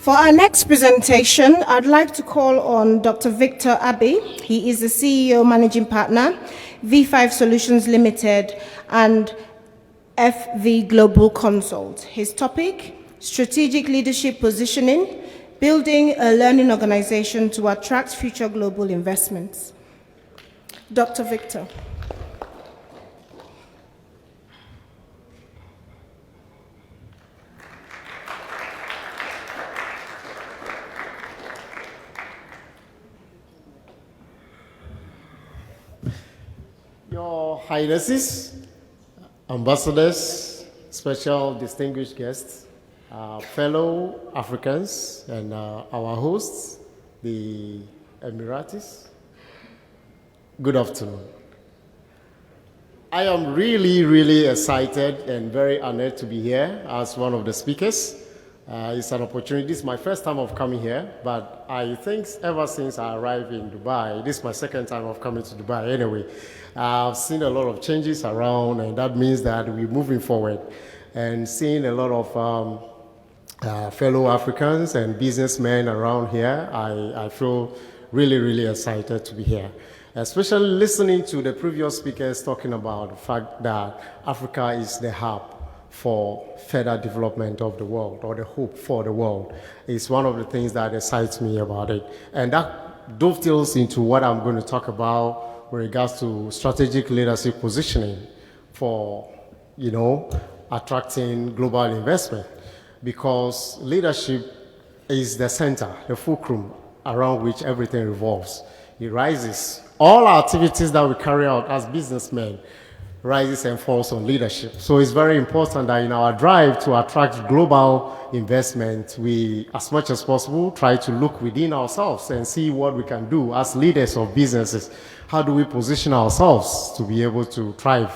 For our next presentation, I'd like to call on Dr. Victor Abbey. He is the CEO Managing Partner, V5 Solutions Limited, and FV Global Consult. His topic, Strategic Leadership Positioning, Building a Learning Organization to Attract Future Global Investments. Dr. Victor. Your Highnesses, ambassadors, special distinguished guests, fellow Africans, and our hosts, the Emiratis, good afternoon. I am really excited and very honored to be here as one of the speakers. It's an opportunity. This is my first time of coming here, but I think ever since I arrived in Dubai, this is my second time of coming to Dubai anyway. I've seen a lot of changes around, and that means that we're moving forward and seeing a lot of fellow Africans and businessmen around here. I feel really excited to be here, especially listening to the previous speakers talking about the fact that Africa is the hub for further development of the world, or the hope for the world. It's one of the things that excites me about it. And that dovetails into what I'm going to talk about with regards to strategic leadership positioning for, attracting global investment. Because leadership is the center, the fulcrum around which everything revolves. It rises. All our activities that we carry out as businessmen rises and falls on leadership. So it's very important that in our drive to attract global investment, we, as much as possible, try to look within ourselves and see what we can do as leaders of businesses. How do we position ourselves to be able to thrive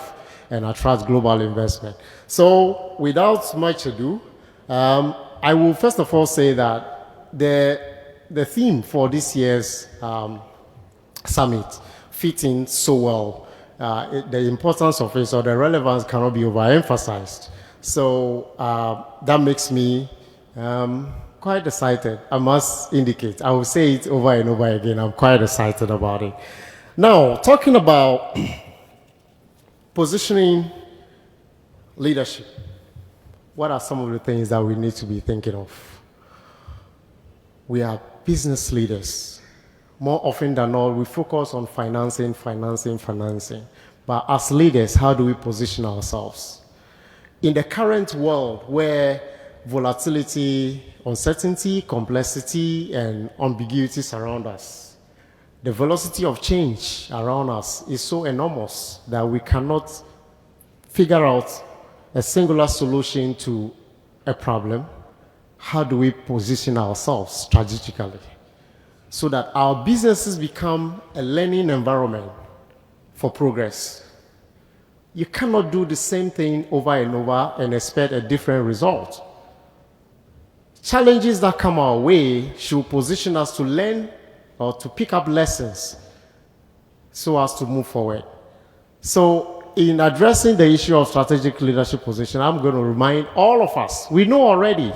and attract global investment? So without much ado, I will first of all say that the theme for this year's summit fits in so well. The importance of it, or the relevance, cannot be overemphasized. So that makes me quite excited. I must indicate, I will say it over and over again, I'm quite excited about it. Now, talking about positioning leadership, what are some of the things that we need to be thinking of? We are business leaders. More often than not, we focus on financing. But as leaders, how do we position ourselves? In the current world where volatility, uncertainty, complexity, and ambiguity surround us, the velocity of change around us is so enormous that we cannot figure out a singular solution to a problem. How do we position ourselves strategically so that our businesses become a learning environment for progress? You cannot do the same thing over and over and expect a different result. Challenges that come our way should position us to learn or to pick up lessons so as to move forward. So in addressing the issue of strategic leadership position, I'm going to remind all of us, we know already,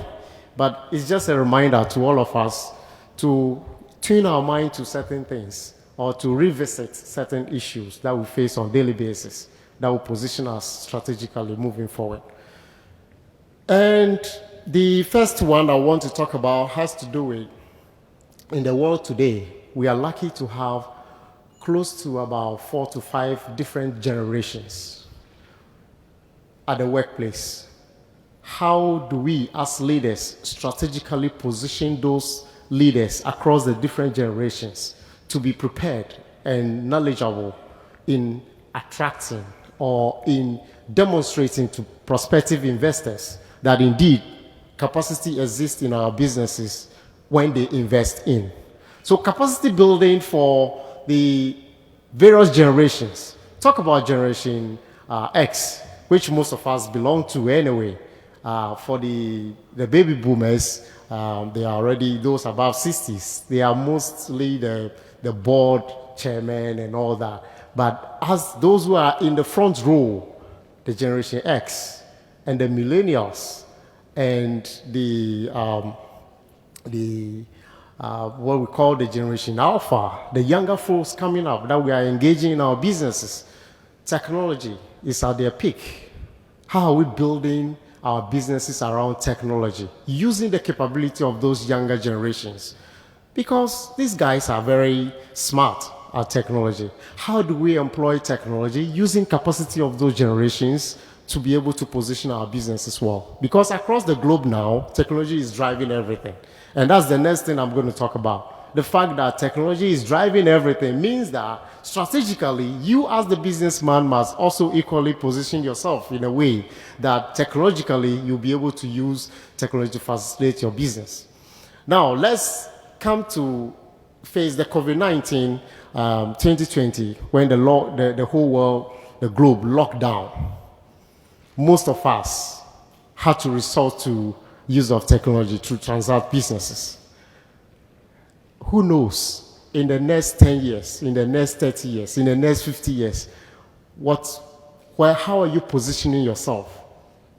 but it's just a reminder to all of us to tune our mind to certain things or to revisit certain issues that we face on a daily basis that will position us strategically moving forward. And the first one I want to talk about has to do with, in the world today, we are lucky to have close to about 4 to 5 different generations at the workplace. How do we, as leaders, strategically position those leaders across the different generations to be prepared and knowledgeable in attracting or in demonstrating to prospective investors that indeed capacity exists in our businesses when they invest in? So capacity building for the various generations. Talk about Generation X, which most of us belong to anyway. For the baby boomers, they are already those above 60s. They are mostly the board chairman and all that. But as those who are in the front row, the Generation X and the millennials and the the what we call the generation alpha, the younger folks coming up that we are engaging in our businesses. Technology is at their peak. How are we building our businesses around technology, using the capability of those younger generations? Because these guys are very smart at technology. How do we employ technology using capacity of those generations to be able to position our businesses well? Because across the globe now, technology is driving everything. And that's the next thing I'm going to talk about. The fact that technology is driving everything means that strategically, you as the businessman must also equally position yourself in a way that technologically you'll be able to use technology to facilitate your business. Now, let's come to face the COVID-19 2020 when the whole world, the globe locked down. Most of us had to resort to use of technology to transact businesses. Who knows, in the next 10 years, in the next 30 years, in the next 50 years, how are you positioning yourself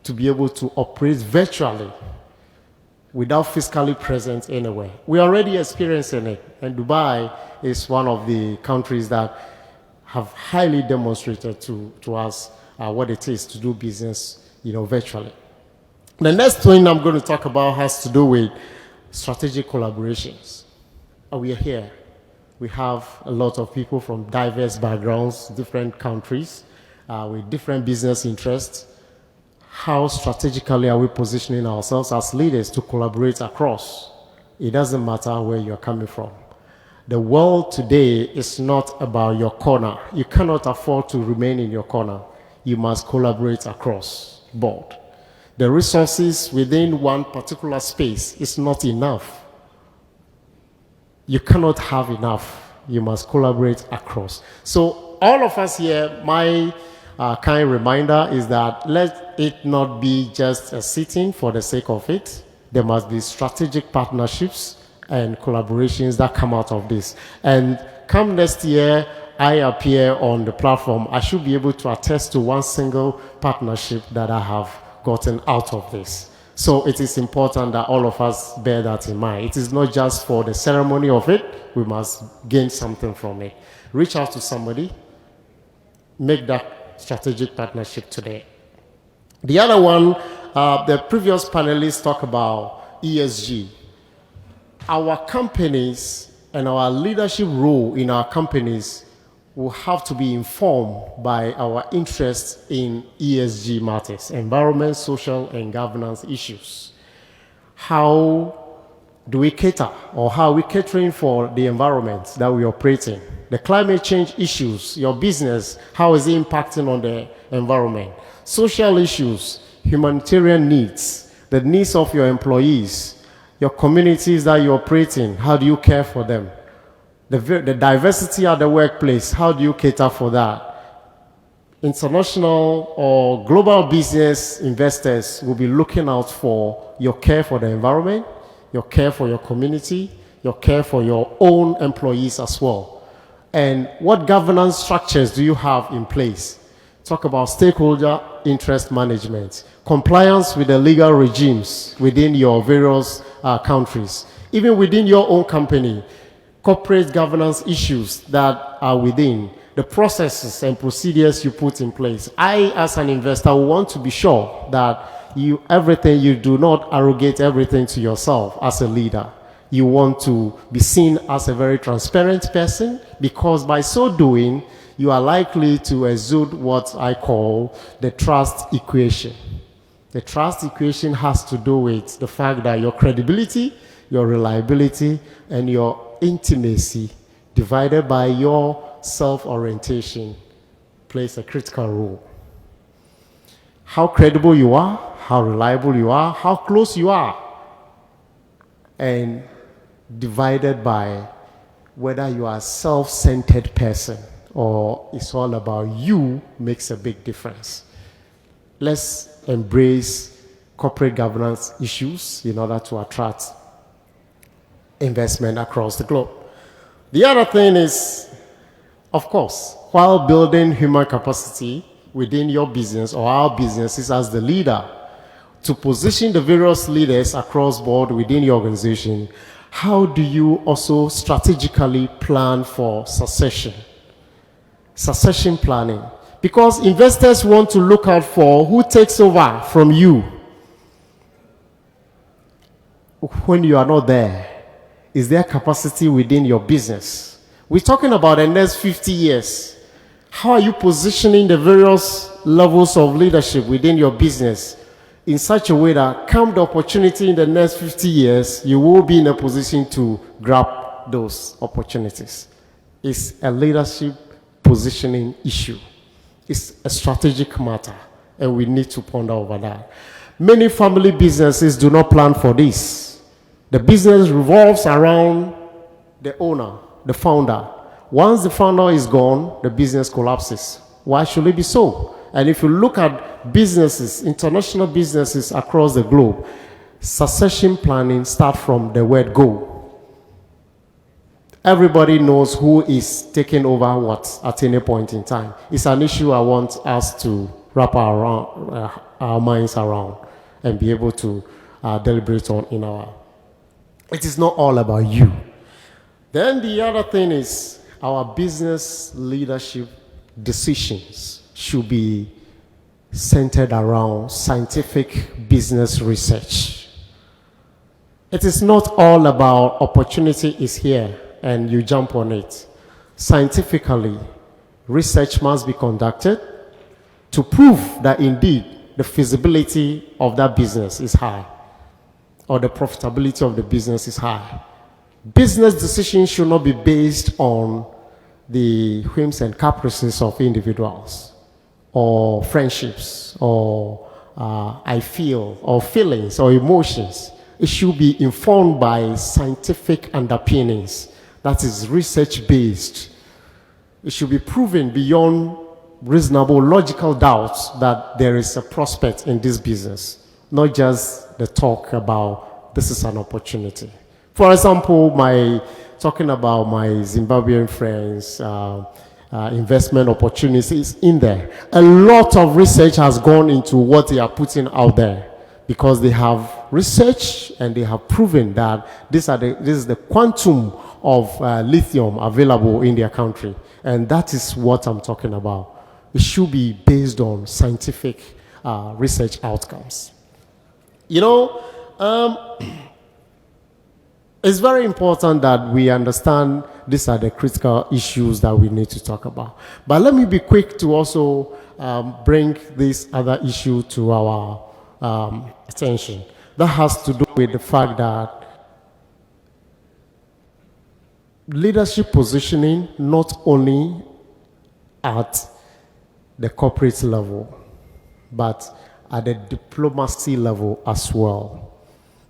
to be able to operate virtually without physically present anywhere? We're already experiencing it, and Dubai is one of the countries that have highly demonstrated to us what it is to do business, virtually. The next thing I'm going to talk about has to do with strategic collaborations. We are here. We have a lot of people from diverse backgrounds, different countries, with different business interests. How strategically are we positioning ourselves as leaders to collaborate across? It doesn't matter where you're coming from. The world today is not about your corner. You cannot afford to remain in your corner. You must collaborate across board. The resources within one particular space is not enough. You cannot have enough. You must collaborate across. So all of us here, my kind reminder is that let it not be just a sitting for the sake of it. There must be strategic partnerships and collaborations that come out of this. And come next year, I appear on the platform, I should be able to attest to one single partnership that I have gotten out of this. So it is important that all of us bear that in mind. It is not just for the ceremony of it. We must gain something from it. Reach out to somebody. Make that strategic partnership today. The other one, the previous panelists talk about ESG. Our companies and our leadership role in our companies will have to be informed by our interest in ESG matters, environment, social, and governance issues. How do we cater, or how are we catering for the environment that we operate in? The climate change issues, your business, how is it impacting on the environment? Social issues, humanitarian needs, the needs of your employees, your communities that you operate in, how do you care for them? The diversity at the workplace, how do you cater for that? International or global business investors will be looking out for your care for the environment, your care for your community, your care for your own employees as well. And what governance structures do you have in place? Talk about stakeholder interest management, compliance with the legal regimes within your various countries, even within your own company. Corporate governance issues that are within the processes and procedures you put in place. I, as an investor, want to be sure that everything you do not arrogate everything to yourself as a leader. You want to be seen as a very transparent person, because by so doing, you are likely to exude what I call the trust equation. The trust equation has to do with the fact that your credibility, your reliability, and your intimacy divided by your self-orientation plays a critical role. How credible you are, how reliable you are, how close you are, and divided by whether you are a self-centered person or it's all about you makes a big difference. Let's embrace corporate governance issues in order to attract investment across the globe. The other thing is, of course, while building human capacity within your business or our businesses as the leader, to position the various leaders across board within your organization, how do you also strategically plan for succession? Succession planning. Because investors want to look out for who takes over from you when you are not there. Is there capacity within your business? We're talking about the next 50 years. How are you positioning the various levels of leadership within your business in such a way that come the opportunity in the next 50 years, you will be in a position to grab those opportunities? It's a leadership positioning issue. It's a strategic matter, and we need to ponder over that. Many family businesses do not plan for this. The business revolves around the owner, the founder. Once the founder is gone, the business collapses. Why should it be so? And if you look at businesses, international businesses across the globe, succession planning starts from the word go. Everybody knows who is taking over what at any point in time. It's an issue I want us to wrap our minds around and be able to deliberate on in our. It is not all about you. Then the other thing is our business leadership decisions should be centered around scientific business research. It is not all about opportunity is here and you jump on it. Scientifically, research must be conducted to prove that indeed the feasibility of that business is high or the profitability of the business is high. Business decisions should not be based on the whims and caprices of individuals or friendships or I feel or feelings or emotions. It should be informed by scientific underpinnings. That is research-based. It should be proven beyond reasonable logical doubts that there is a prospect in this business, not just the talk about this is an opportunity. For example, talking about my Zimbabwean friends, investment opportunities in there. A lot of research has gone into what they are putting out there because they have researched and they have proven that this is the quantum of lithium available in their country. And that is what I'm talking about. It should be based on scientific research outcomes. You know, it's very important that we understand these are the critical issues that we need to talk about. But let me be quick to also bring this other issue to our attention. That has to do with the fact that leadership positioning not only at the corporate level, but at the diplomacy level as well.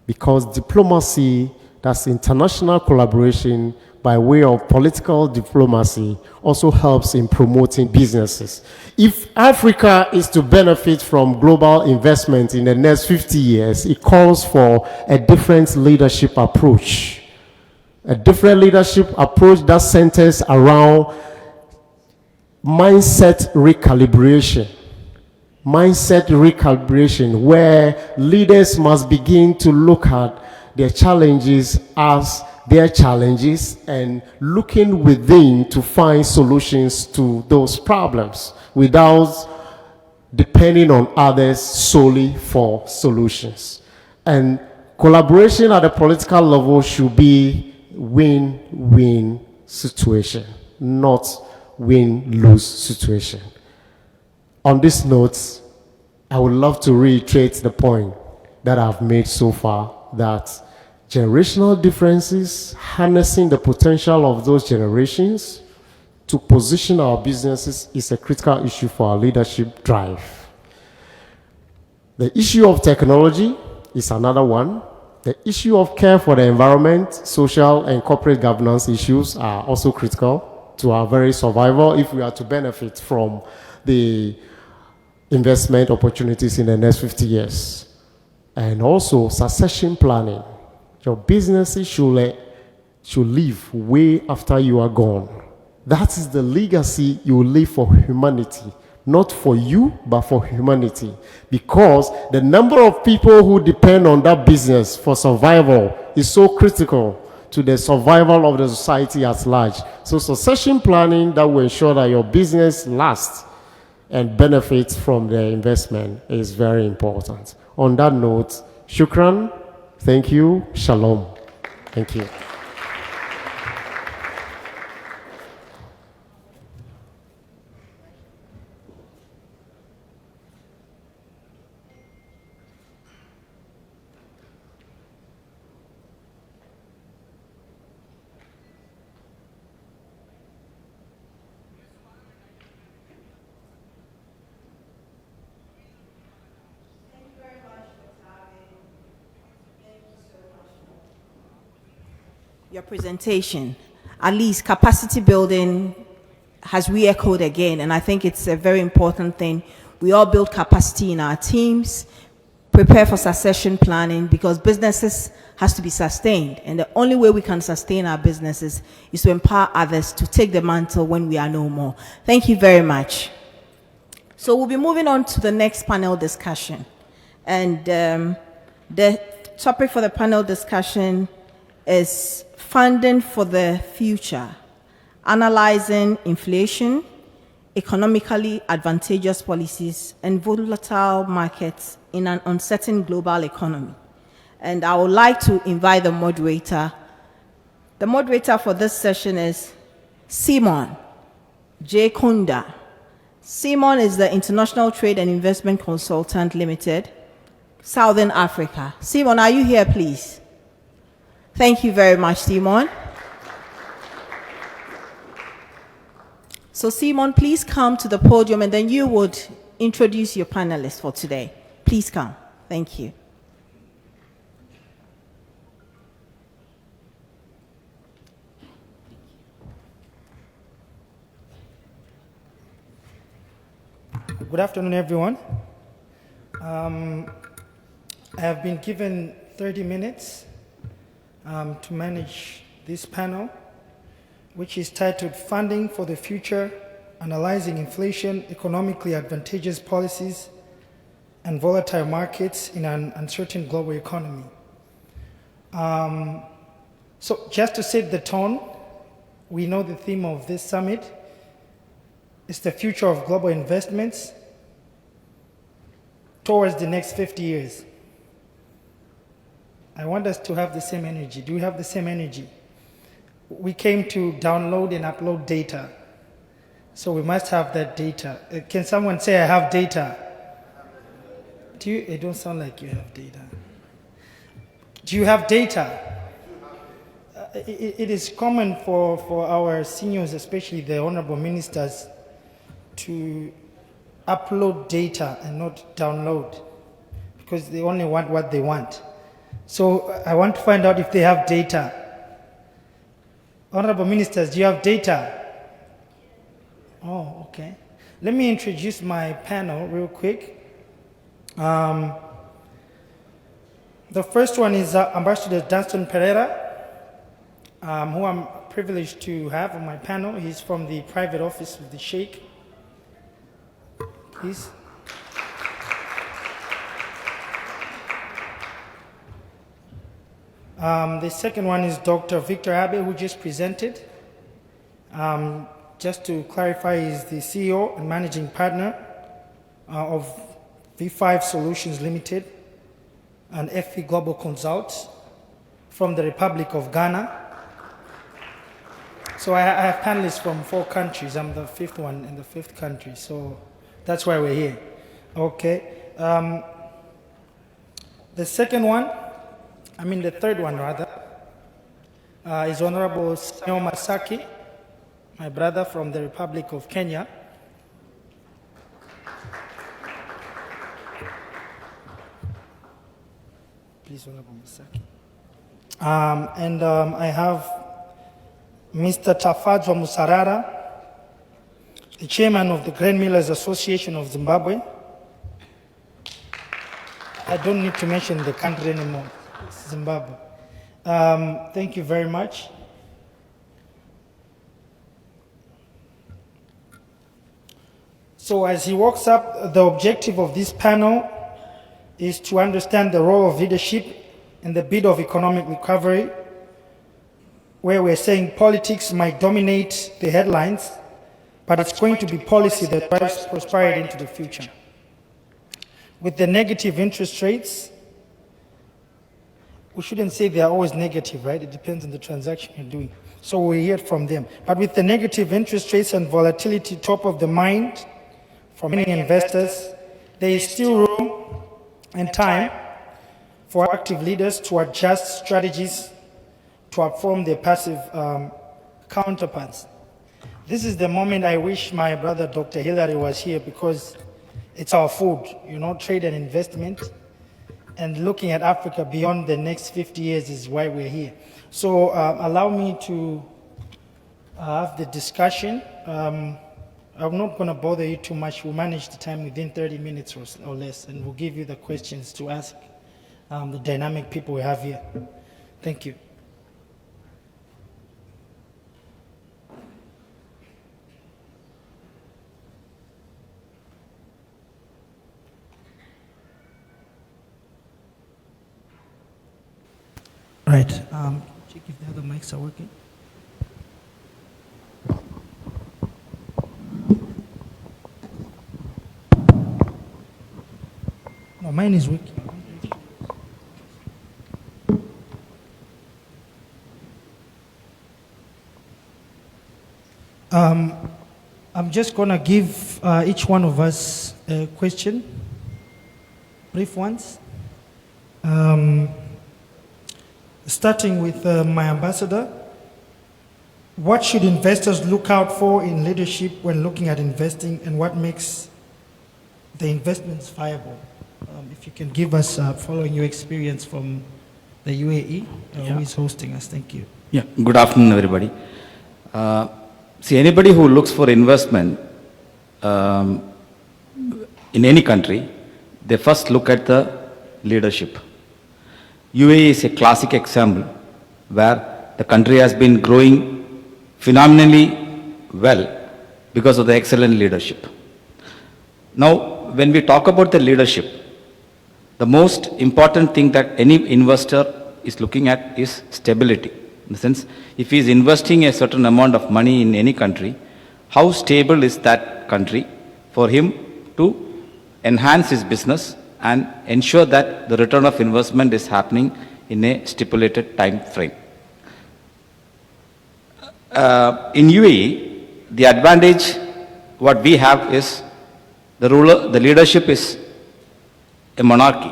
Because diplomacy, that's international collaboration by way of political diplomacy, also helps in promoting businesses. If Africa is to benefit from global investment in the next 50 years, it calls for a different leadership approach. A different leadership approach that centers around mindset recalibration. Mindset recalibration, where leaders must begin to look at their challenges as their challenges and looking within to find solutions to those problems without depending on others solely for solutions. And collaboration at the political level should be win-win situation, not win-lose situation. On this note, I would love to reiterate the point that I've made so far, that generational differences, harnessing the potential of those generations to position our businesses is a critical issue for our leadership drive. The issue of technology is another one. The issue of care for the environment, social and corporate governance issues are also critical to our very survival if we are to benefit from the investment opportunities in the next 50 years. And also succession planning. Your businesses should live way after you are gone. That is the legacy you will leave for humanity not for you, but for humanity. Because the number of people who depend on that business for survival is so critical to the survival of the society at large. So succession planning that will ensure that your business lasts and benefits from the investment is very important. On that note, shukran, thank you, shalom. Thank you. Your presentation, at least capacity building has re-echoed again, and I think it's a very important thing. We all build capacity in our teams, prepare for succession planning, because businesses has to be sustained, and the only way we can sustain our businesses is to empower others to take the mantle when we are no more. Thank you very much. So we'll be moving on to the next panel discussion, and the topic for the panel discussion is funding for the future, analyzing inflation, economically advantageous policies, and volatile markets in an uncertain global economy. And I would like to invite the moderator. The moderator for this session is Simon J. Kunda. Simon is the International Trade and Investment Consultant Limited, Southern Africa. Simon, are you here, please? Thank you very much, Simon. So Simon, please come to the podium, and then you would introduce your panelists for today. Please come. Thank you. Good afternoon, everyone. I have been given 30 minutes to manage this panel, which is titled Funding for the Future, Analyzing Inflation, Economically Advantageous Policies, and Volatile Markets in an Uncertain Global Economy. So just to set the tone, we know the theme of this summit is the future of global investments towards the next 50 years. I want us to have the same energy. Do we have the same energy? We came to download and upload data, so we must have that data. Can someone say, I have data? It don't sound like you have data. Do you have data? It is common for our seniors, especially the honorable ministers, to upload data and not download, because they only want what they want. So I want to find out if they have data. Honorable ministers, do you have data? Oh, okay. Let me introduce my panel real quick. The first one is Ambassador Dunstan Pereira, who I'm privileged to have on my panel. He's from the private office of the Sheikh. Please. The second one is Dr. Victor Abbey, who just presented. Just to clarify, he's the CEO and managing partner of V.U.C.A Solutions Limited and FV Global Consults from the Republic of Ghana. So I have panelists from 4 countries. I'm the 5th one in the 5th country, so that's why we're here. Okay. The third one rather, is Honorable Samuel Masaki, my brother from the Republic of Kenya. Please, Honorable Masaki. I have Mr. Tafadzwa Musarara, the chairman of the Grain Millers Association of Zimbabwe. I don't need to mention the country anymore. It's Zimbabwe. Thank you very much. So as he walks up, the objective of this panel is to understand the role of leadership in the bid of economic recovery, where we're saying politics might dominate the headlines, but it's going to be policy that drives prosperity into the future. With the negative interest rates, we shouldn't say they are always negative, right? It depends on the transaction you're doing. So we hear from them. But with the negative interest rates and volatility top of the mind for many investors, there is still room and time for active leaders to adjust strategies to outperform their passive counterparts. This is the moment I wish my brother Dr. Hillary was here, because it's our food, you know, trade and investment. And looking at Africa beyond the next 50 years is why we're here. So allow me to have the discussion. I'm not going to bother you too much. We'll manage the time within 30 minutes or less, and we'll give you the questions to ask the dynamic people we have here. Thank you. Right. Check if the other mics are working. No, mine is working. I'm just going to give each one of us a question, brief ones. Starting with my ambassador, what should investors look out for in leadership when looking at investing, and what makes the investments viable? If you can give us, following your experience from the UAE, who is hosting us. Thank you. Yeah, good afternoon, everybody. See, anybody who looks for investment in any country, they first look at the leadership. UAE is a classic example where the country has been growing phenomenally well because of the excellent leadership. Now, when we talk about the leadership, the most important thing that any investor is looking at is stability. In the sense, if he is investing a certain amount of money in any country, how stable is that country for him to enhance his business and ensure that the return of investment is happening in a stipulated time frame. In UAE, the advantage what we have is the leadership is a monarchy.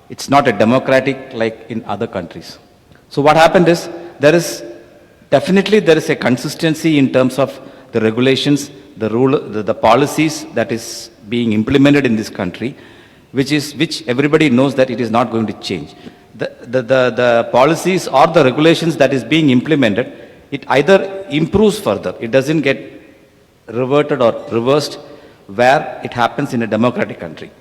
It's not a democratic like in other countries. So what happened is there is a consistency in terms of the regulations, the policies that is being implemented in this country, which everybody knows that it is not going to change. The policies or the regulations that is being implemented, it either improves further, it doesn't get reverted or reversed where it happens in a democratic country.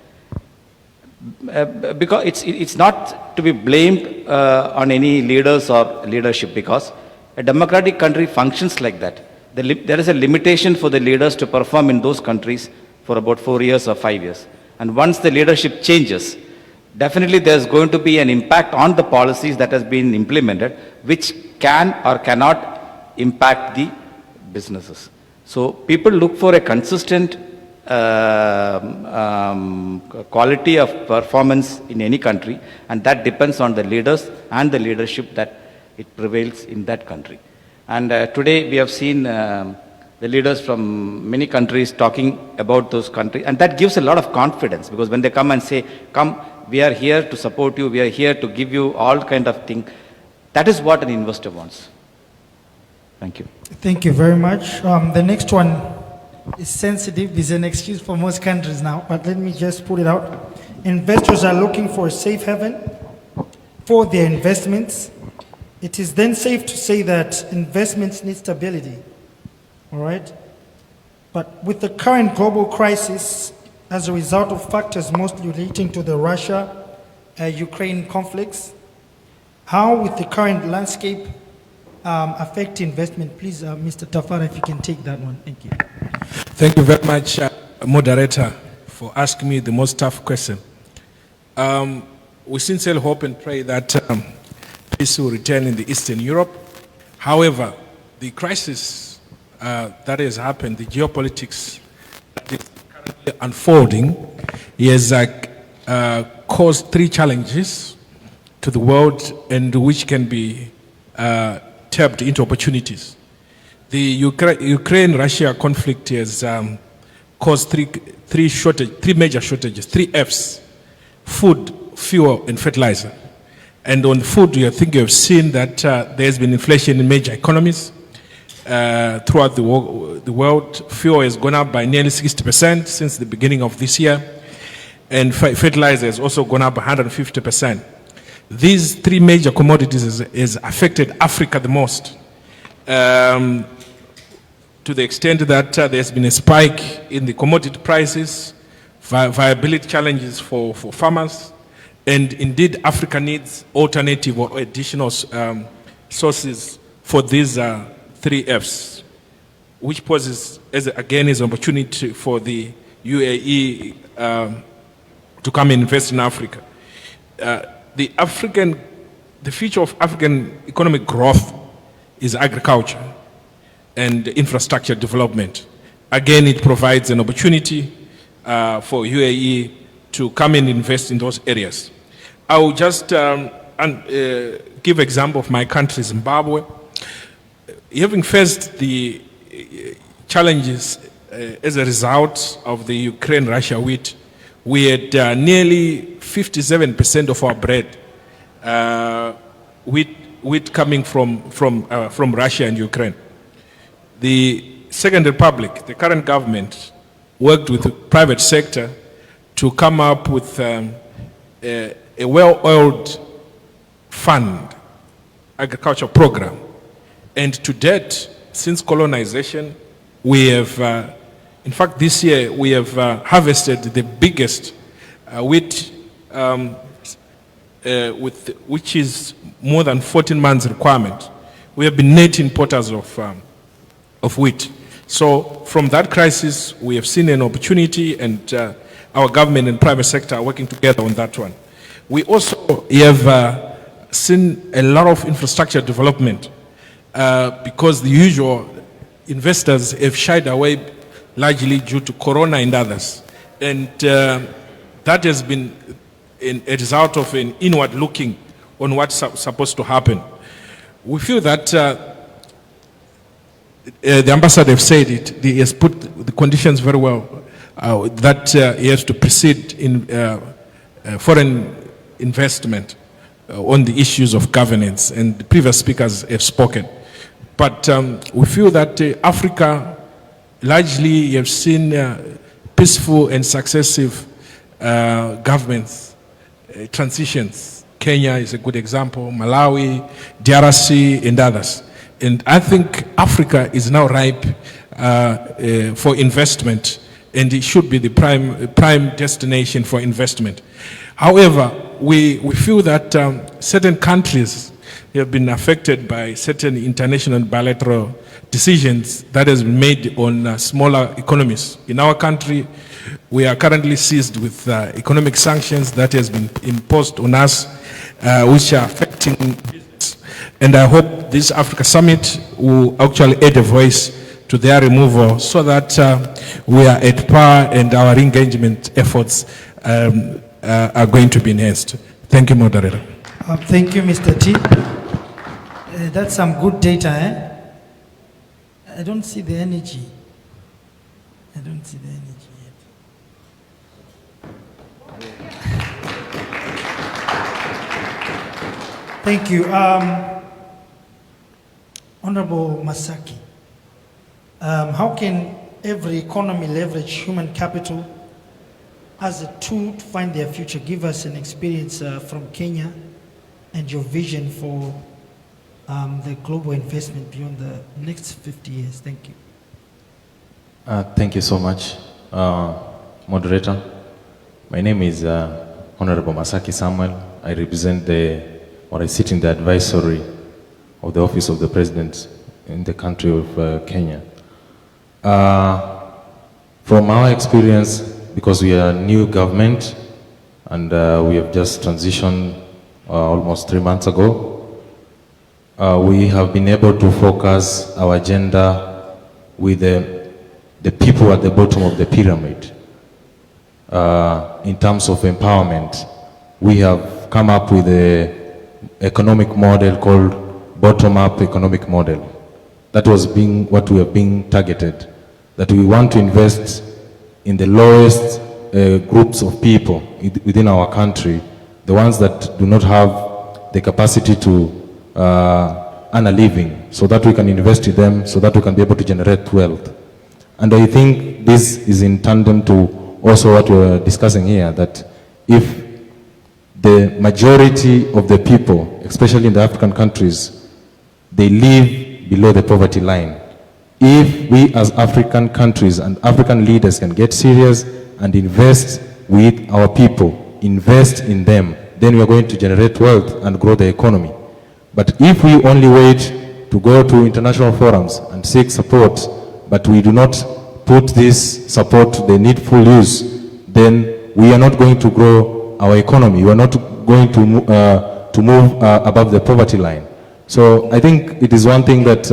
Because it's not to be blamed on any leaders or leadership, because a democratic country functions like that. There is a limitation for the leaders to perform in those countries for about 4 years or 5 years. And once the leadership changes, definitely there's going to be an impact on the policies that has been implemented, which can or cannot impact the businesses. So people look for a consistent quality of performance in any country, and that depends on the leaders and the leadership that it prevails in that country. And today we have seen the leaders from many countries talking about those countries, and that gives a lot of confidence, because when they come and say, come, we are here to support you, we are here to give you all kind of thing, that is what an investor wants. Thank you. Thank you very much. The next one is sensitive, is an excuse for most countries now, but let me just put it out. Investors are looking for a safe haven for their investments. It is then safe to say that investments need stability. All right? But with the current global crisis, as a result of factors mostly relating to the Russia-Ukraine conflicts, how with the current landscape affect investment? Please, Mr. Tafara, if you can take that one. Thank you. Thank you very much. moderator, for asking me the most tough question. We sincerely hope and pray that peace will return in the Eastern Europe. However, the crisis that has happened, the geopolitics that is currently unfolding, has caused three challenges to the world, and which can be tapped into opportunities. The Ukraine-Russia conflict has caused three major shortages, 3 Fs: food, fuel, and fertilizer. And on food, I think you have seen that there's been inflation in major economies throughout the world. Fuel has gone up by nearly 60% since the beginning of this year, and fertilizer has also gone up 150%. These 3 major commodities has affected Africa the most, to the extent that there's been a spike in the commodity prices, viability challenges for farmers, and indeed Africa needs alternative or additional sources for these 3 Fs, which poses, again, is an opportunity for the UAE to come and invest in Africa. The future of African economic growth is agriculture and infrastructure development. Again, it provides an opportunity for UAE to come and invest in those areas. I will just give example of my country, Zimbabwe. Having faced the challenges as a result of the Ukraine-Russia wheat, we had nearly 57% of our bread wheat coming from Russia and Ukraine. The Second Republic, the current government, worked with the private sector to come up with a well-oiled fund agriculture program. And to date, since colonization, we have, in fact, this year we have harvested the biggest wheat, which is more than 14 months requirement. We have been net importers of wheat. So from that crisis, we have seen an opportunity, and our government and private sector are working together on that one. We also have seen a lot of infrastructure development because the usual investors have shied away largely due to Corona and others. And that has been a result of an inward looking on what's supposed to happen. We feel that the ambassador has said it, he has put the conditions very well, that he has to proceed in foreign investment on the issues of governance, and the previous speakers have spoken. But we feel that Africa, largely, you have seen peaceful and successive governments, transitions. Kenya is a good example, Malawi, DRC, and others. And I think Africa is now ripe for investment, and it should be the prime destination for investment. However, we feel that certain countries have been affected by certain international and bilateral decisions that has been made on smaller economies. In our country, we are currently seized with economic sanctions that has been imposed on us, which are affecting business. And I hope this Africa Summit will actually add a voice to their removal, so that we are at par and our engagement efforts are going to be enhanced. Thank you, moderator. Thank you, Mr. T. That's some good data, eh? I don't see the energy. I don't see the energy yet. Thank you. Honorable Masaki, how can every economy leverage human capital as a tool to find their future? Give us an experience from Kenya and your vision for the global investment beyond the next 50 years. Thank you. Thank you so much, moderator. My name is Honorable Masaki Samuel. I represent I sit in the advisory of the Office of the President in the country of Kenya. From our experience, because we are a new government and we have just transitioned almost 3 months ago, we have been able to focus our agenda with the people at the bottom of the pyramid. In terms of empowerment, we have come up with an economic model called bottom-up economic model. That was what we have been targeted, that we want to invest in the lowest groups of people within our country, the ones that do not have the capacity to earn a living, so that we can invest in them, so that we can be able to generate wealth. And I think this is in tandem to also what we're discussing here, that if the majority of the people, especially in the African countries, they live below the poverty line. If we as African countries and African leaders can get serious and invest with our people, invest in them, then we are going to generate wealth and grow the economy. But if we only wait to go to international forums and seek support, but we do not put this support to the needful use, then we are not going to grow our economy. We are not going to move above the poverty line. So I think it is one thing that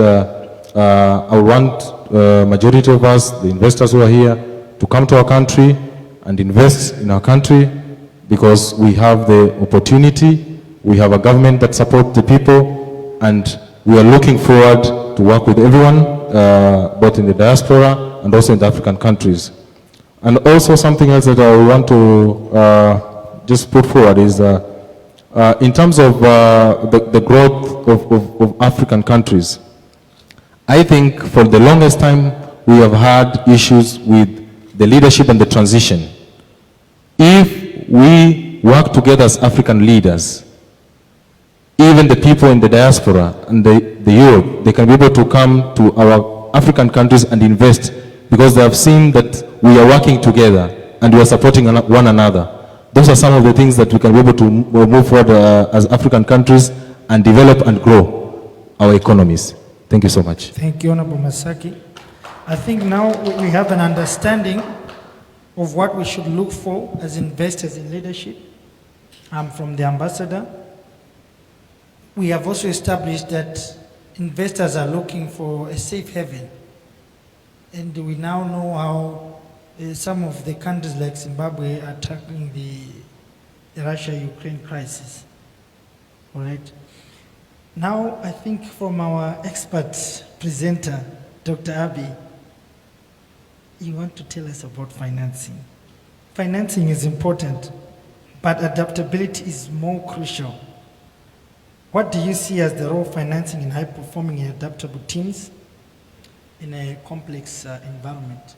I want majority of us, the investors who are here, to come to our country and invest in our country, because we have the opportunity, we have a government that supports the people, and we are looking forward to work with everyone, both in the diaspora and also in the African countries. And also something else that I want to just put forward is in terms of the growth of African countries. I think for the longest time we have had issues with the leadership and the transition. If we work together as African leaders, even the people in the diaspora and the Europe, they can be able to come to our African countries and invest, because they have seen that we are working together and we are supporting one another. Those are some of the things that we can be able to move forward as African countries and develop and grow our economies. Thank you so much. Thank you, Honorable Masaki. I think now we have an understanding of what we should look for as investors in leadership. From the ambassador. We have also established that investors are looking for a safe haven. And we now know how some of the countries like Zimbabwe are tackling the Russia-Ukraine crisis. All right. Now, I think from our expert presenter, Dr. Abbey, you want to tell us about financing. Financing is important, but adaptability is more crucial. What do you see as the role of financing in high-performing and adaptable teams in a complex environment?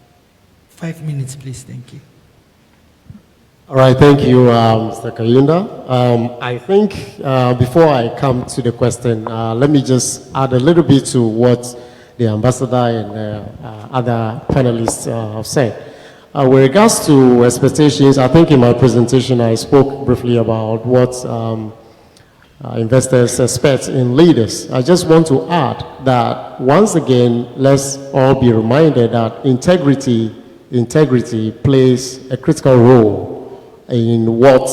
5 minutes, please. Thank you. All right, thank you, Mr. Kayunda. I think before I come to the question, let me just add a little bit to what the ambassador and other panelists have said. With regards to expectations, I think in my presentation I spoke briefly about what investors expect in leaders. I just want to add that once again, let's all be reminded that integrity plays a critical role in what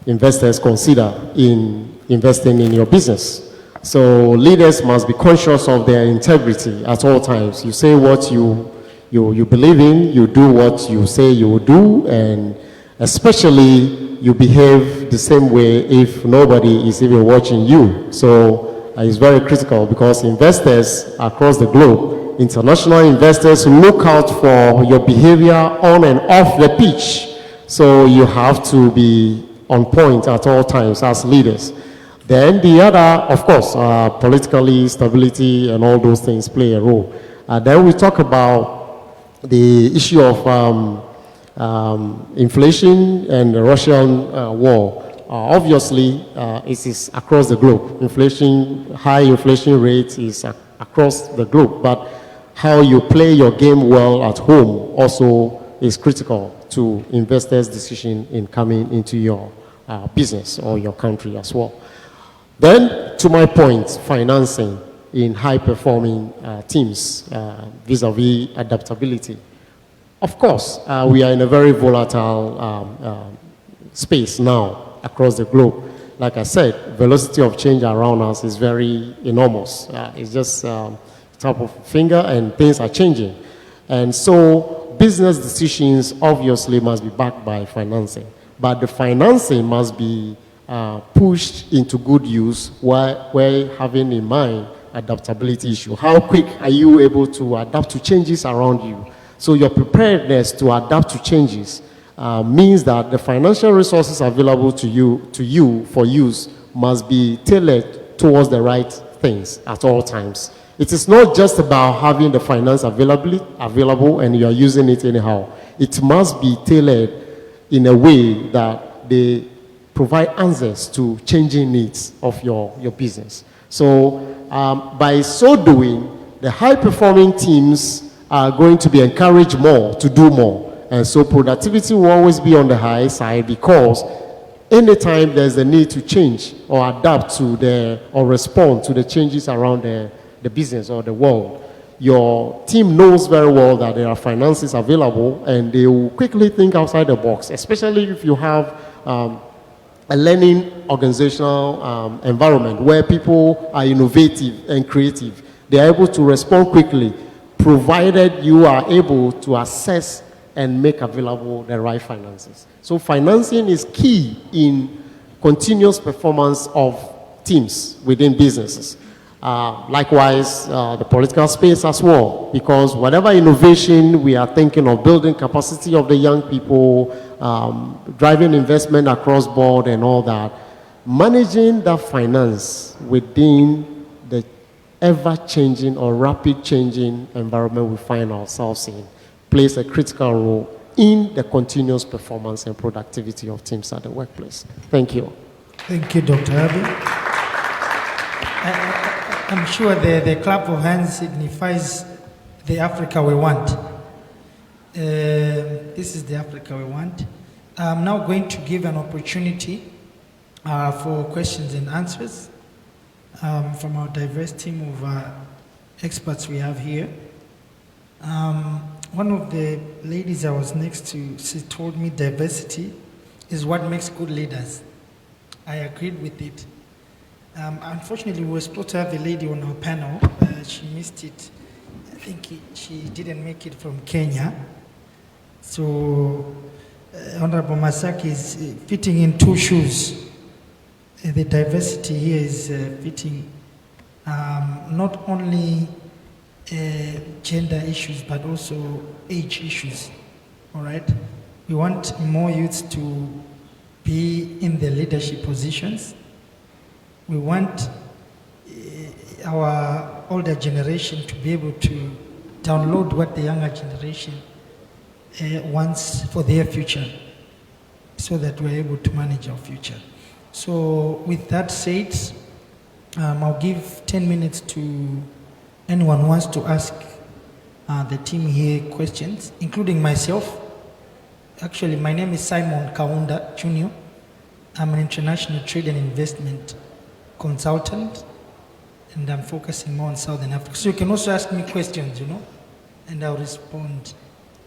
investors consider in investing in your business. So leaders must be conscious of their integrity at all times. You say what you believe in, you do what you say you will do, and especially you behave the same way if nobody is even watching you. So it's very critical, because investors across the globe, international investors, look out for your behavior on and off the pitch. So you have to be on point at all times as leaders. Then the other, of course, politically, stability and all those things play a role. Then we talk about the issue of inflation and the Russian war. Obviously, it is across the globe. High inflation rate is across the globe, but how you play your game well at home also is critical to investors' decision in coming into your business or your country as well. Then, to my point, financing in high-performing teams vis-a-vis adaptability. Of course, we are in a very volatile space now across the globe. Like I said, velocity of change around us is very enormous. It's just tap of a finger and things are changing. And so business decisions obviously must be backed by financing. But the financing must be pushed into good use while having in mind adaptability issue. How quick are you able to adapt to changes around you? So your preparedness to adapt to changes means that the financial resources available to you for use must be tailored towards the right things at all times. It is not just about having the finance available and you are using it anyhow. It must be tailored in a way that they provide answers to changing needs of your business. So by so doing, the high-performing teams are going to be encouraged more to do more. And so productivity will always be on the high side because anytime there's a need to change or adapt to or respond to the changes around the business or the world, your team knows very well that there are finances available and they will quickly think outside the box, especially if you have a learning organizational environment where people are innovative and creative. They are able to respond quickly, provided you are able to assess and make available the right finances. So financing is key in continuous performance of teams within businesses. Likewise, the political space as well, because whatever innovation we are thinking of, building capacity of the young people, driving investment across board and all that, managing that finance within the ever-changing or rapid-changing environment we find ourselves in plays a critical role in the continuous performance and productivity of teams at the workplace. Thank you. Thank you, Dr. Abbey. I'm sure the clap of hands signifies the Africa we want. This is the Africa we want. I'm now going to give an opportunity for questions and answers from our diverse team of experts we have here. One of the ladies I was next to, she told me diversity is what makes good leaders. I agreed with it. Unfortunately, we were supposed to have a lady on our panel. She missed it. I think she didn't make it from Kenya. So, Honorable Masaki is fitting in two shoes. The diversity here is fitting not only gender issues, but also age issues, all right? We want more youths to be in the leadership positions. We want our older generation to be able to download what the younger generation wants for their future, so that we're able to manage our future. So with that said, I'll give 10 minutes to anyone who wants to ask the team here questions, including myself. Actually, my name is Simon Kaunda Jr. I'm an international trade and investment consultant, and I'm focusing more on Southern Africa. So you can also ask me questions, and I'll respond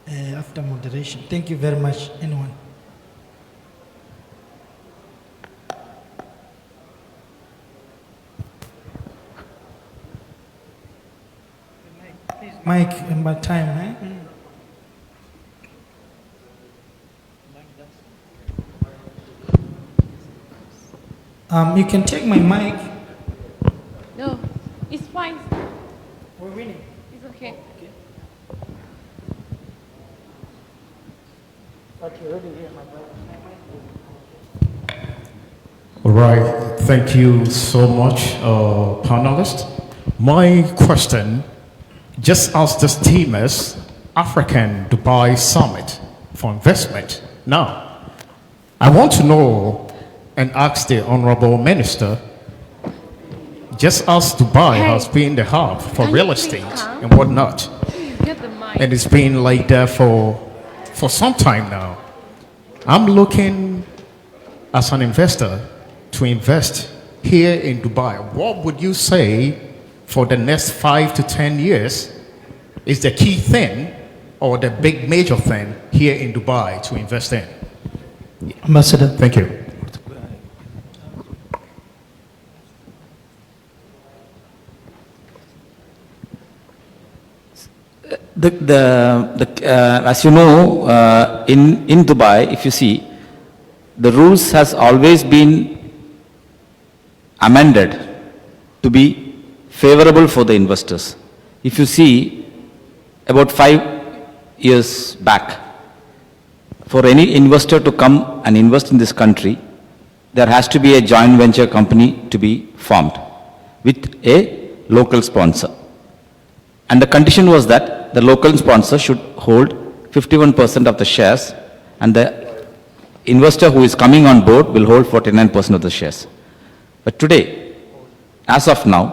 after moderation. Thank you very much. Anyone? Mike, in my time, eh? You can take my mic. No, it's fine. We're winning. It's okay. All right, thank you so much, panelists. My question, just as this team is African Dubai Summit for Investment. Now, I want to know and ask the Honorable Minister, just as Dubai has been the hub for real estate and whatnot, and it's been like that for some time now. I'm looking as an investor to invest here in Dubai. What would you say for the next 5 to 10 years is the key thing or the big major thing here in Dubai to invest in? Ambassador. Thank you. As you know, in Dubai, if you see, the rules has always been amended to be favorable for the investors. If you see, about 5 years back, for any investor to come and invest in this country, there has to be a joint venture company to be formed with a local sponsor. And the condition was that the local sponsor should hold 51% of the shares, and the investor who is coming on board will hold 49% of the shares. But today, as of now,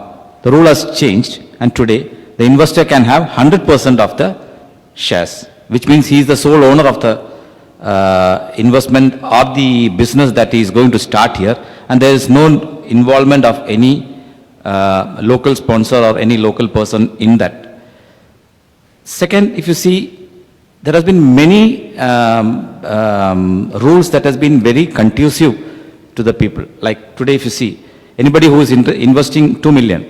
the rule has changed, and today the investor can have 100% of the shares, which means he is the sole owner of the investment or the business that he is going to start here, and there is no involvement of any local sponsor or any local person in that. Second, if you see, there has been many rules that has been very conducive to the people. Like today, if you see, anybody who is investing 2 million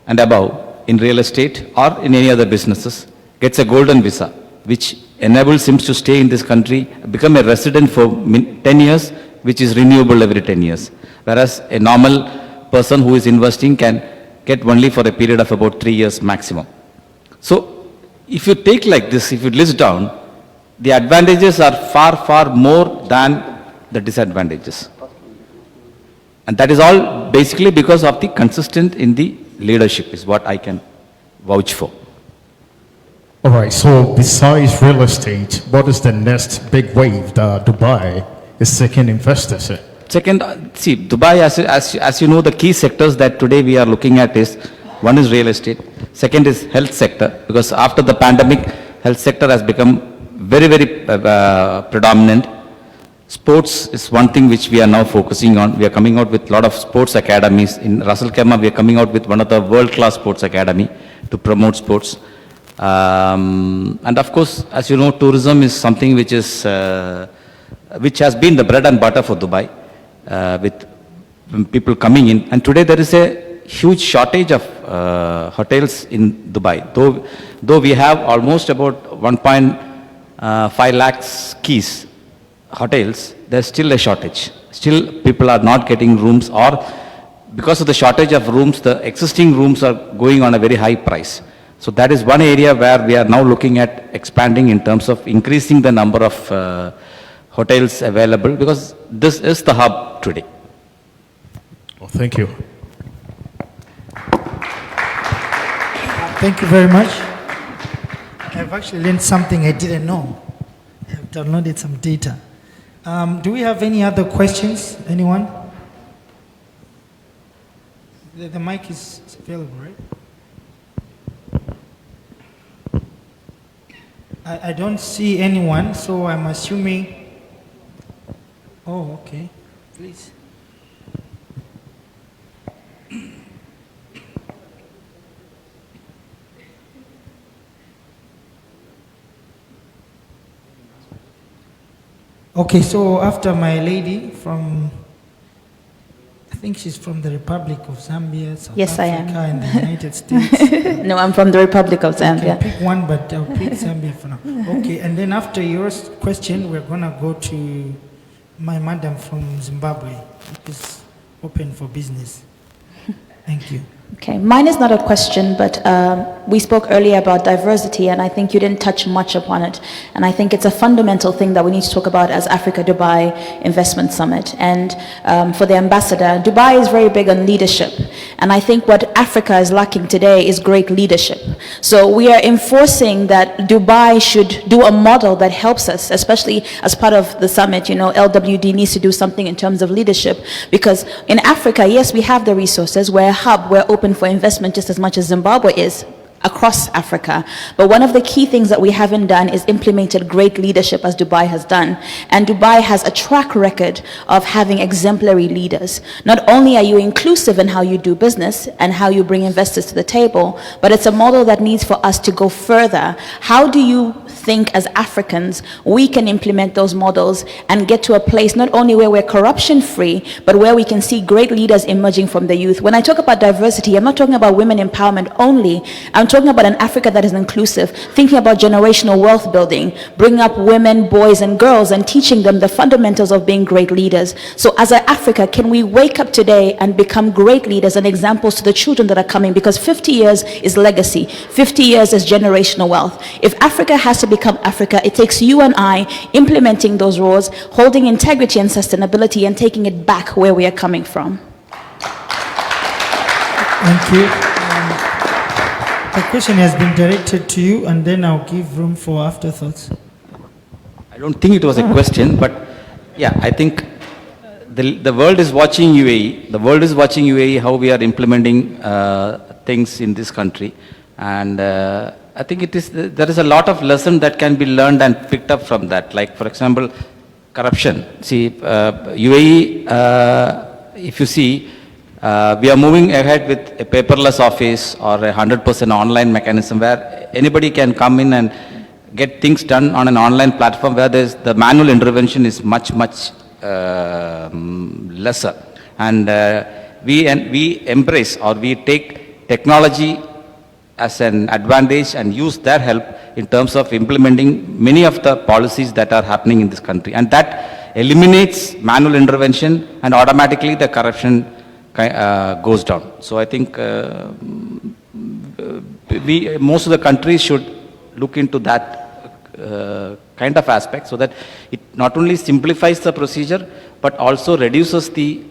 and above in real estate or in any other businesses gets a golden visa, which enables him to stay in this country, become a resident for 10 years, which is renewable every 10 years. Whereas a normal person who is investing can get only for a period of about 3 years maximum. So, if you take like this, if you list down, the advantages are far, far more than the disadvantages. And that is all basically because of the consistent in the leadership is what I can vouch for. All right, so besides real estate, what is the next big wave that Dubai is seeking investors in? Second, see, Dubai, as you know, the key sectors that today we are looking at is, one is real estate, second is health sector, because after the pandemic, health sector has become very, very predominant. Sports is one thing which we are now focusing on. We are coming out with a lot of sports academies. In Ras Al Khaimah, we are coming out with one of the world-class sports academy to promote sports. And of course, as you know, tourism is something which is which has been the bread and butter for Dubai, with people coming in. And today there is a huge shortage of hotels in Dubai. Though we have almost about 1.5 lakhs keys hotels, there's still a shortage. Still people are not getting rooms, or because of the shortage of rooms, the existing rooms are going on a very high price. So that is one area where we are now looking at expanding in terms of increasing the number of hotels available, because this is the hub today. Well, thank you. Thank you very much. I've actually learned something I didn't know. I've downloaded some data. Do we have any other questions? Anyone? The mic is available, right? I don't see anyone, so I'm assuming. Oh, okay. Please. Okay, so after my lady from, I think she's from the Republic of Zambia, South Yes, I Africa, am. and the United States. No, I'm from the Republic of Zambia. Okay, pick one, but I'll pick Zambia for now. Okay, and then after your question, we're gonna go to my madam from Zimbabwe, which is open for business. Thank you. Okay, mine is not a question, but we spoke earlier about diversity, and I think you didn't touch much upon it. And I think it's a fundamental thing that we need to talk about as Africa-Dubai Investment Summit. And for the ambassador, Dubai is very big on leadership. And I think what Africa is lacking today is great leadership. So we are enforcing that Dubai should do a model that helps us, especially as part of the summit. You know, LWD needs to do something in terms of leadership, because in Africa, yes, we have the resources. We're a hub. We're open for investment just as much as Zimbabwe is. across Africa. But one of the key things that we haven't done is implemented great leadership as Dubai has done. And Dubai has a track record of having exemplary leaders. Not only are you inclusive in how you do business and how you bring investors to the table, but it's a model that needs for us to go further. How do you think as Africans we can implement those models and get to a place not only where we're corruption free, but where we can see great leaders emerging from the youth? When I talk about diversity, I'm not talking about women empowerment only. I'm talking about an Africa that is inclusive, thinking about generational wealth building, bringing up women, boys, and girls, and teaching them the fundamentals of being great leaders. So as an Africa, can we wake up today and become great leaders and examples to the children that are coming? Because 50 years is legacy. 50 years is generational wealth. If Africa has to become Africa, it takes you and I implementing those roles, holding integrity and sustainability, and taking it back where we are coming from. Thank you. The question has been directed to you, and then I'll give room for afterthoughts. I don't think it was a question, but yeah, I think the world is watching UAE. The world is watching UAE, how we are implementing things in this country. And I think there is a lot of lesson that can be learned and picked up from that. Like, for example, corruption. See, UAE, if you see, we are moving ahead with a paperless office or a 100% online mechanism where anybody can come in and get things done on an online platform where the manual intervention is much lesser. And we embrace, or we take technology as an advantage and use their help in terms of implementing many of the policies that are happening in this country. And that eliminates manual intervention, and automatically the corruption goes down. So I think most of the countries should look into that kind of aspect, so that it not only simplifies the procedure but also reduces the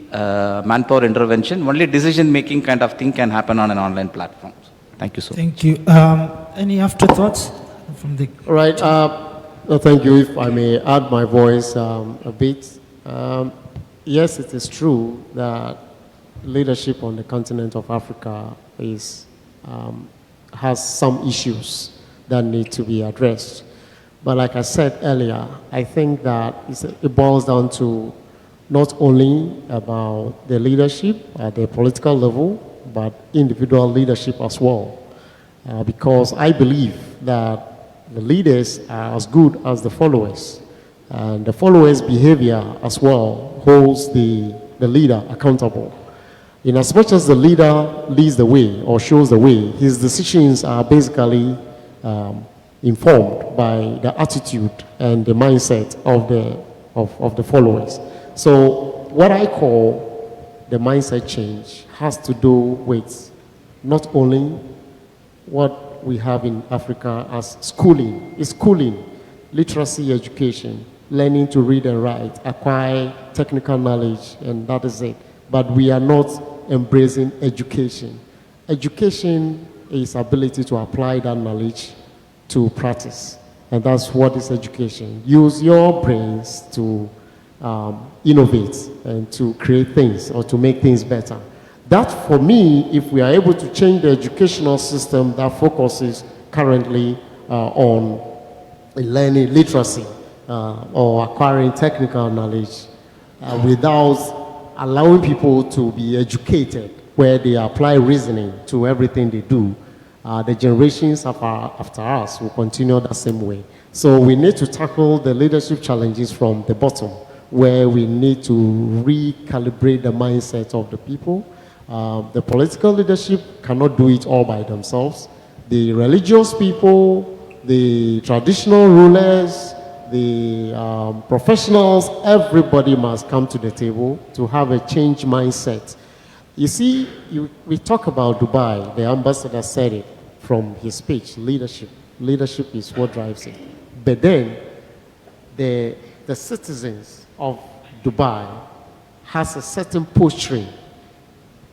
manpower intervention. Only decision making kind of thing can happen on an online platform. Thank you so much. Thank you. Any afterthoughts from the... All right. Thank you. If I may add my voice a bit. Yes, it is true that leadership on the continent of Africa has some issues that need to be addressed. But like I said earlier, I think that it boils down to not only about the leadership at the political level, but individual leadership as well. Because I believe that the leaders are as good as the followers. And the followers' behavior as well holds the leader accountable. In as much as the leader leads the way or shows the way, his decisions are basically informed by the attitude and the mindset of the followers. So what I call the mindset change has to do with not only what we have in Africa as schooling. It's schooling, literacy education, learning to read and write, acquire technical knowledge, and that is it. But we are not embracing education. Education is ability to apply that knowledge to practice. And that's what is education. Use your brains to innovate and to create things or to make things better. That, for me, if we are able to change the educational system that focuses currently on learning literacy or acquiring technical knowledge without allowing people to be educated, where they apply reasoning to everything they do, the generations after us will continue the same way. So we need to tackle the leadership challenges from the bottom, where we need to recalibrate the mindset of the people. The political leadership cannot do it all by themselves. The religious people, the traditional rulers, the professionals, everybody must come to the table to have a change mindset. You see, we talk about Dubai, the ambassador said it from his speech, leadership. Leadership is what drives it. But then, the citizens of Dubai has a certain posturing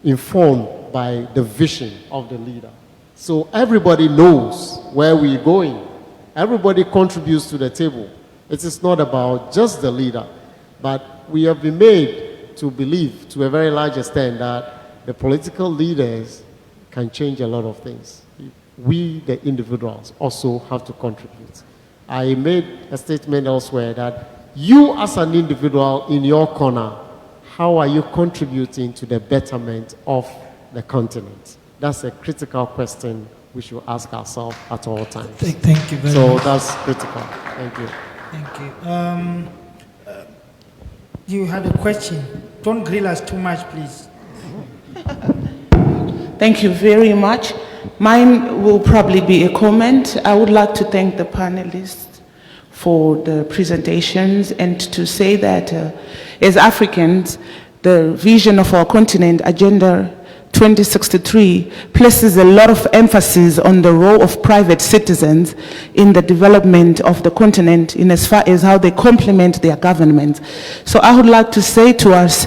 informed by the vision of the leader. So everybody knows where we're going. Everybody contributes to the table. It is not about just the leader, but we have been made to believe to a very large extent that the political leaders can change a lot of things. we, the individuals, also have to contribute. I made a statement elsewhere that you as an individual in your corner, how are you contributing to the betterment of the continent? That's a critical question we should ask ourselves at all times. Thank you very So much. that's critical. Thank you. Thank you. You had a question. Don't grill us too much, please. Thank you very much. Mine will probably be a comment. I would like to thank the panelists for the presentations and to say that as Africans, the vision of our continent, Agenda 2063, places a lot of emphasis on the role of private citizens in the development of the continent in as far as how they complement their government. So I would like to say to us,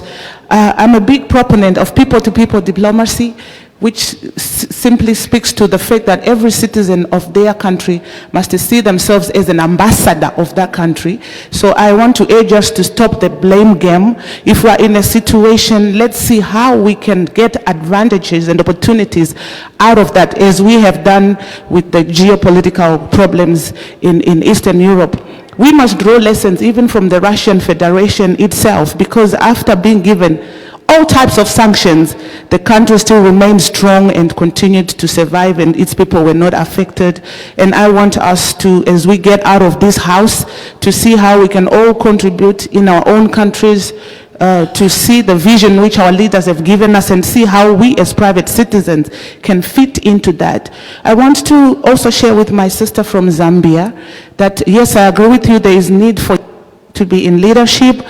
I'm a big proponent of people-to-people diplomacy, which simply speaks to the fact that every citizen of their country must see themselves as an ambassador of that country. So I want to urge us to stop the blame game. If we're in a situation, let's see how we can get advantages and opportunities out of that, as we have done with the geopolitical problems in Eastern Europe. We must draw lessons even from the Russian Federation itself, because after being given all types of sanctions, the country still remained strong and continued to survive, and its people were not affected. And I want us to, as we get out of this house, to see how we can all contribute in our own countries, to see the vision which our leaders have given us and see how we as private citizens can fit into that. I want to also share with my sister from Zambia that, yes, I agree with you, there is need for to be in leadership,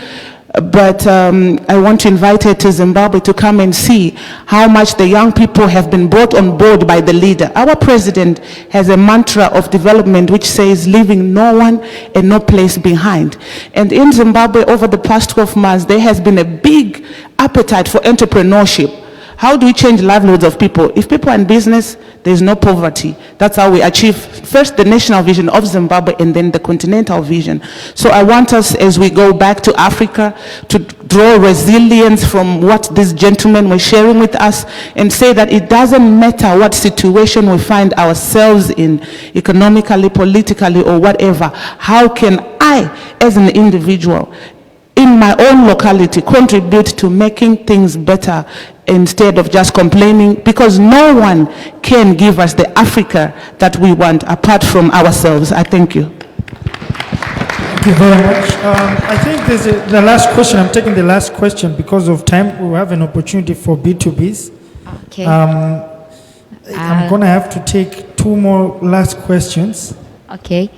but I want to invite her to Zimbabwe to come and see how much the young people have been brought on board by the leader. Our president has a mantra of development which says leaving no one and no place behind. And in Zimbabwe over the past 12 months, there has been a big appetite for entrepreneurship. How do we change livelihoods of people? If people are in business, there's no poverty. That's how we achieve first the national vision of Zimbabwe and then the continental vision. So I want us, as we go back to Africa, to draw resilience from what these gentlemen were sharing with us and say that it doesn't matter what situation we find ourselves in, economically, politically, or whatever. How can I, as an individual, in my own locality, contribute to making things better instead of just complaining, because no one can give us the Africa that we want apart from ourselves. I thank you. Thank you very much. I think there's the last question. I'm taking the last question because of time. We will have an opportunity for B2Bs. Okay. I'm going to have to take two more last questions. Okay.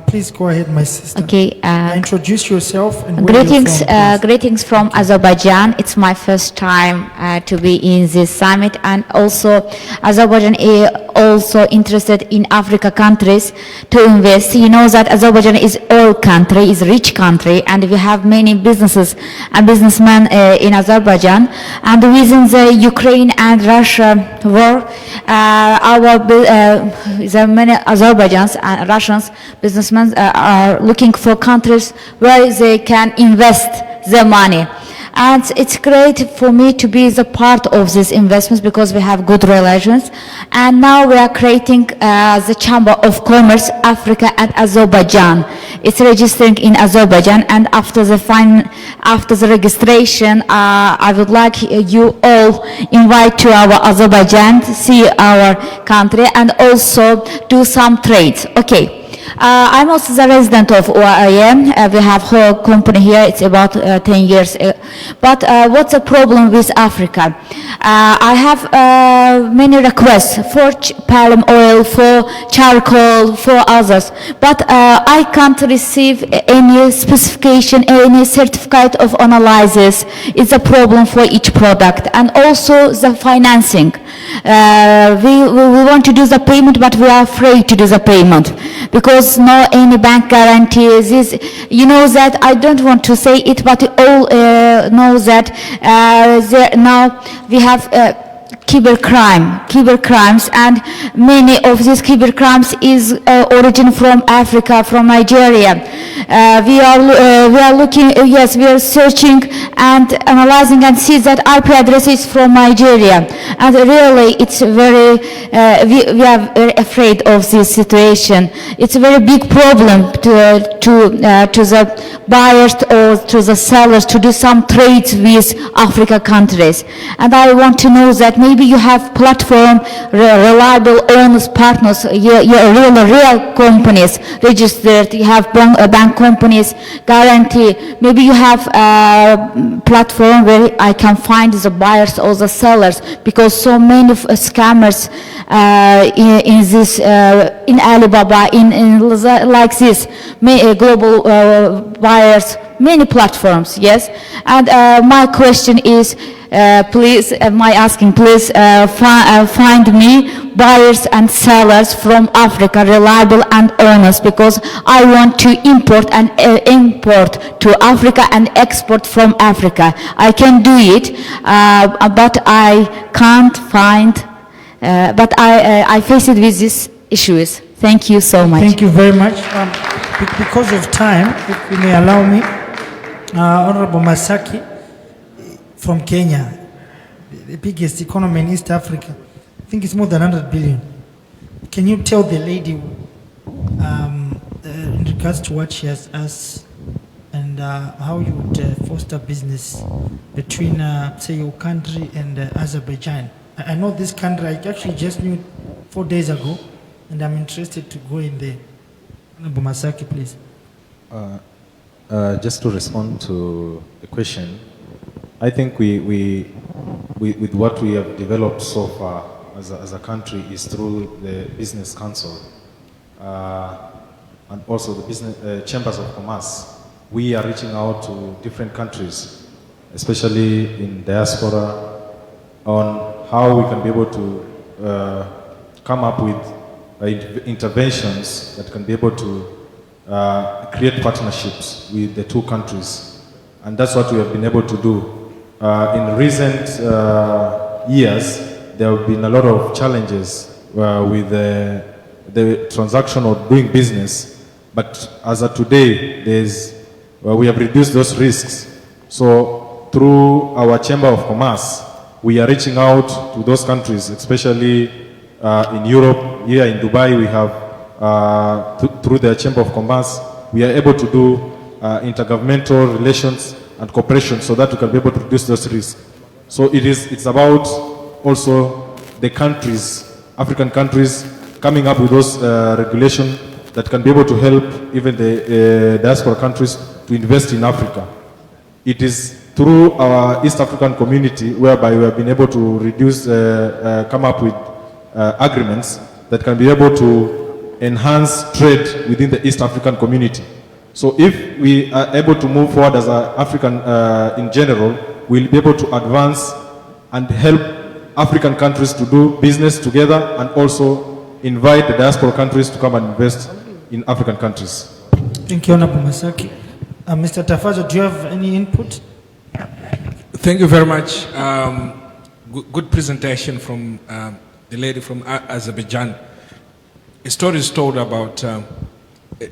Please go ahead, my sister. Okay. Introduce yourself and where you're from, greetings from Azerbaijan. It's my first time to be in this summit, and also Azerbaijan is also interested in Africa countries to invest. You know that Azerbaijan is oil country, is rich country, and we have many businesses and businessmen in Azerbaijan. And within the Ukraine and Russia war, there are many Azerbaijans and Russians businessmen are looking for countries where they can invest their money. And it's great for me to be the part of these investments because we have good relations. And now we are creating the Chamber of Commerce Africa and Azerbaijan. It's registering in Azerbaijan, and after the registration, I would like you all invite to our Azerbaijan to see our country and also do some trades. Okay. I'm also the resident of OIM. We have whole company here. It's about 10 years. But what's the problem with Africa? I have many requests for palm oil, for charcoal, for others. But I can't receive any specification, any certificate of analysis. It's a problem for each product. And also the financing. We want to do the payment, but we are afraid to do the payment because no any bank guarantees. You know that I don't want to say it, but you all know that now we have cybercrimes, and many of these cybercrimes is origin from Africa, from Nigeria. We are looking, yes, we are searching and analyzing and see that IP address is from Nigeria, and really it's very, we are very afraid of this situation. It's a very big problem to the buyers or to the sellers to do some trades with Africa countries. And I want to know that maybe you have platform, reliable owners, partners, real companies registered, you have bank companies, guarantee. Maybe you have a platform where I can find the buyers or the sellers, because so many scammers in this, in Alibaba, in like this, global buyers, many platforms, yes. And my question is, please, please find me buyers and sellers from Africa, reliable and honest, because I want to import to Africa and export from Africa. I can do it, but I can't find, but I face it with these issues. Thank you so much. Thank you very much. Because of time, if you may allow me, Honorable Masaki from Kenya, the biggest economy in East Africa. I think it's more than 100 billion. Can you tell the lady in regards to what she has asked and how you would foster business between, say, your country and Azerbaijan? I know this country, I actually just knew 4 days ago, and I'm interested to go in there. Honorable Masaki, please. Just to respond to the question, I think with what we have developed so far as a country is through the Business Council and also the business chambers of commerce. We are reaching out to different countries, especially in diaspora, on how we can be able to come up with interventions that can be able to create partnerships with the two countries. And that's what we have been able to do. In recent years, there have been a lot of challenges with the transaction or doing business, but as of today, we have reduced those risks. So through our Chamber of Commerce, we are reaching out to those countries, especially in Europe. Here in Dubai, we have, through the Chamber of Commerce, we are able to do intergovernmental relations and cooperation so that we can be able to reduce those risks. So it's about also the countries, African countries, coming up with those regulations that can be able to help even the diaspora countries to invest in Africa. It is through our East African community whereby we have been able to reduce, come up with agreements that can be able to enhance trade within the East African community. So if we are able to move forward as an African in general, we'll be able to advance and help African countries to do business together and also invite the diaspora countries to come and invest in African countries. Thank you, Honorable Masaki. Mr. Tafaja, do you have any input? Thank you very much. Good presentation from the lady from Azerbaijan. A story is told about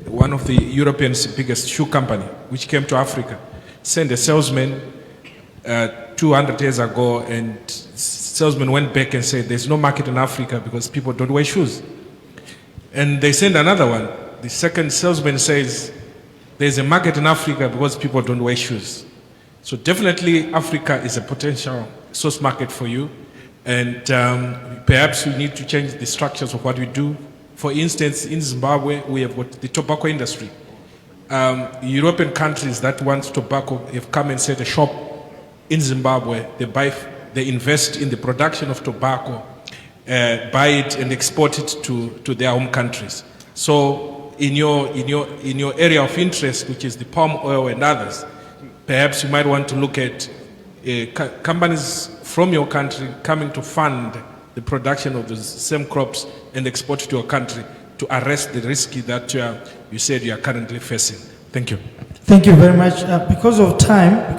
one of the Europeans' biggest shoe company, which came to Africa, sent a salesman 200 years ago, and salesman went back and said, there's no market in Africa because people don't wear shoes. And they sent another one. The second salesman says, there's a market in Africa because people don't wear shoes. So definitely Africa is a potential source market for you. And perhaps we need to change the structures of what we do. For instance, in Zimbabwe, we have got the tobacco industry. European countries that want tobacco have come and set a shop in Zimbabwe. They invest in the production of tobacco, buy it and export it to their home countries. So in your area of interest, which is the palm oil and others, perhaps you might want to look at companies from your country coming to fund the production of the same crops and export to your country to arrest the risk that you said you are currently facing. Thank you. Thank you very much. Because of time,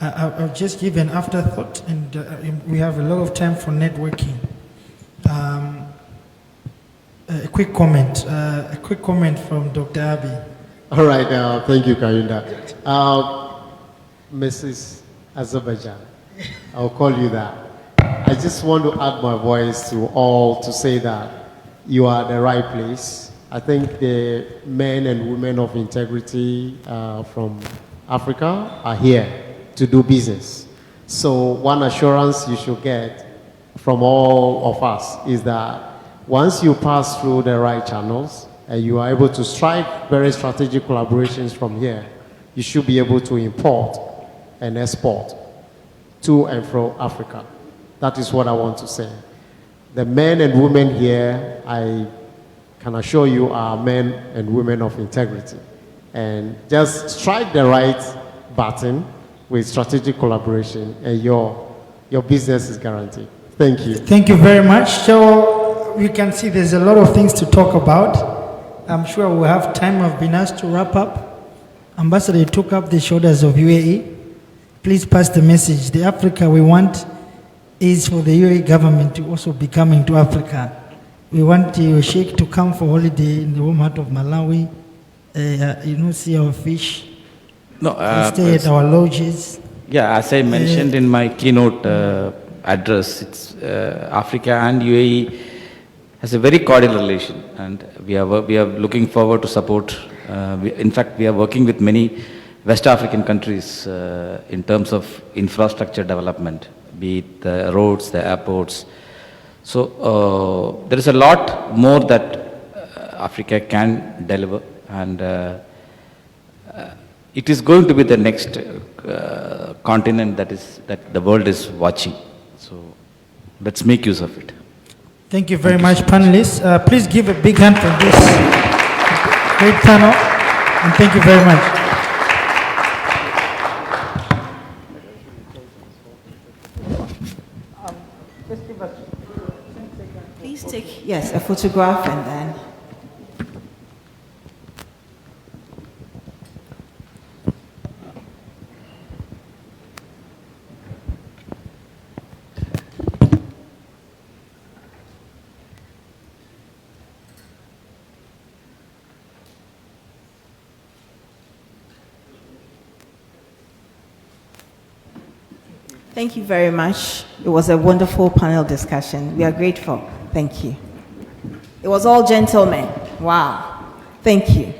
I'll just give an afterthought, and we have a lot of time for networking. A quick comment from Dr. Abbey. All right, thank you, Kayunda. Mrs. Azerbaijan, I'll call you that. I just want to add my voice to all to say that you are at the right place. I think the men and women of integrity from Africa are here to do business. So one assurance you should get from all of us is that once you pass through the right channels and you are able to strike very strategic collaborations from here, you should be able to import and export to and from Africa. That is what I want to say. The men and women here, I can assure you, are men and women of integrity. And just strike the right button with strategic collaboration and your business is guaranteed. Thank you. Thank you very much. So we can see there's a lot of things to talk about. I'm sure we'll have time. I've been asked to wrap up. Ambassador, you took up the shoulders of UAE. Please pass the message. The Africa we want is for the UAE government to also be coming to Africa. We want your sheikh to come for holiday in the home heart of Malawi. See our fish. No, stay at our lodges. Yeah, as I mentioned in my keynote address, it's Africa and UAE has a very cordial relation, and we are looking forward to support. In fact, we are working with many West African countries in terms of infrastructure development, be it the roads, the airports. So there is a lot more that Africa can deliver, and it is going to be the next continent that the world is watching. So let's make use of it. Thank you very much, panelists. Please give a big hand for this great panel, and thank you very much. Please take, a photograph and then. Thank you very much. It was a wonderful panel discussion. We are grateful. Thank you. It was all gentlemen. Wow. Thank you.